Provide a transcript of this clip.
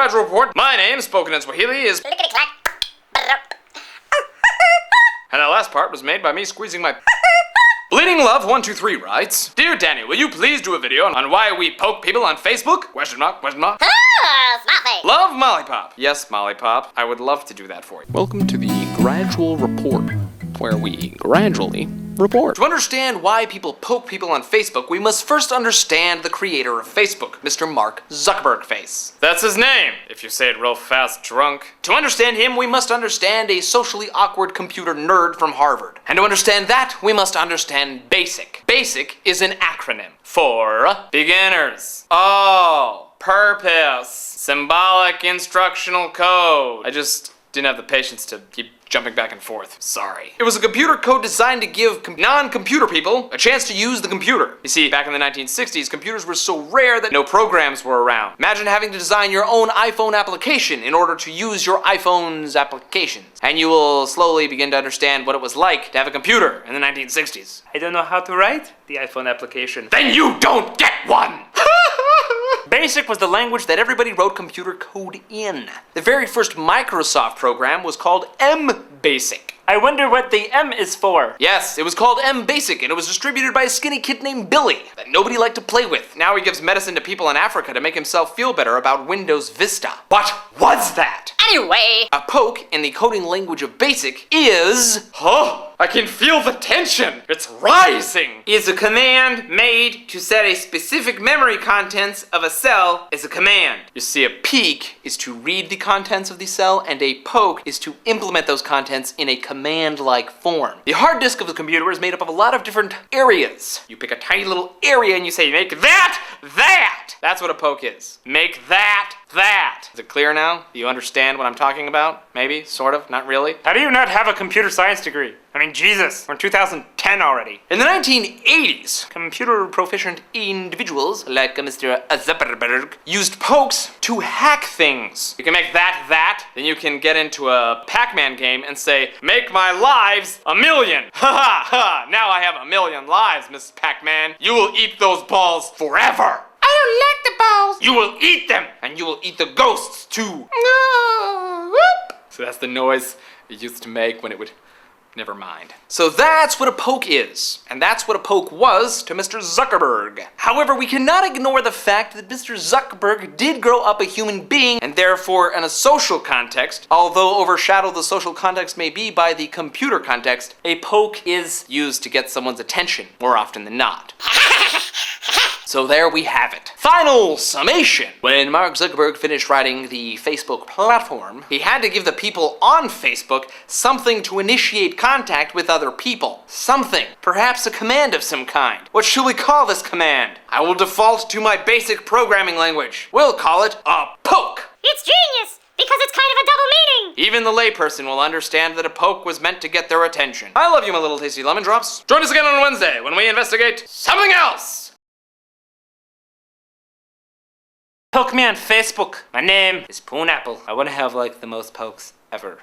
Gradual Report. My name, spoken in Swahili, is and the last part was made by me squeezing my Bleeding Love 123 writes, Dear Danny, will you please do a video on why we poke people on Facebook? Question mark, question mark. Love Mollipop. Yes, Mollipop. I would love to do that for you. Welcome to the Gradual Report, where we gradually report. To understand why people poke people on Facebook, we must first understand the creator of Facebook, Mr. Mark Zuckerberg face. That's his name, if you say it real fast, drunk. To understand him, we must understand a socially awkward computer nerd from Harvard. And to understand that, we must understand BASIC. BASIC is an acronym for beginners. Oh, purpose. Symbolic instructional code. I just didn't have the patience to keep jumping back and forth. Sorry. It was a computer code designed to give non-computer people a chance to use the computer. You see, back in the 1960s, computers were so rare that no programs were around. Imagine having to design your own iPhone application in order to use your iPhone's applications. And you will slowly begin to understand what it was like to have a computer in the 1960s. I don't know how to write the iPhone application. Then you don't get one! BASIC was the language that everybody wrote computer code in. The very first Microsoft program was called MBasic. I wonder what the M is for. Yes, it was called MBasic, and it was distributed by a skinny kid named Billy that nobody liked to play with. Now he gives medicine to people in Africa to make himself feel better about Windows Vista. What was that? Anyway, A poke in the coding language of BASIC is... I can feel the tension. It's rising. Is a command made to set a specific memory contents of a cell is a command. You see, a peek is to read the contents of the cell, and a poke is to implement those contents in a command-like form. The hard disk of the computer is made up of a lot of different areas. You pick a tiny little area and you say, make that, that! That's what a poke is. Make that, that. Is it clear now? Do you understand what I'm talking about? Maybe? Sort of? Not really? How do you not have a computer science degree? I mean, Jesus, we're in 2010 already. In the 1980s, computer proficient individuals like Mr. Zuckerberg used pokes to hack things. You can make that, that, then you can get into a Pac-Man game and say, make my lives 1,000,000. Ha ha ha, now I have 1,000,000 lives, Mrs. Pac-Man. You will eat those balls forever. I don't like the balls. You will eat them, and you will eat the ghosts too. So that's the noise it used to make when it would... Never mind. So that's what a poke is, and that's what a poke was to Mr. Zuckerberg. However, we cannot ignore the fact that Mr. Zuckerberg did grow up a human being, and therefore in a social context, although overshadowed the social context may be by the computer context, a poke is used to get someone's attention more often than not. So there we have it. Final summation. When Mark Zuckerberg finished writing the Facebook platform, he had to give the people on Facebook something to initiate contact with other people. Something. Perhaps a command of some kind. What should we call this command? I will default to my basic programming language. We'll call it a poke. it's genius because it's kind of a double meaning. Even the layperson will understand that a poke was meant to get their attention. I love you, my little tasty lemon drops. Join us again on Wednesday when we investigate something else. Poke me on Facebook. My name is Poon Apple. I want to have like the most pokes ever.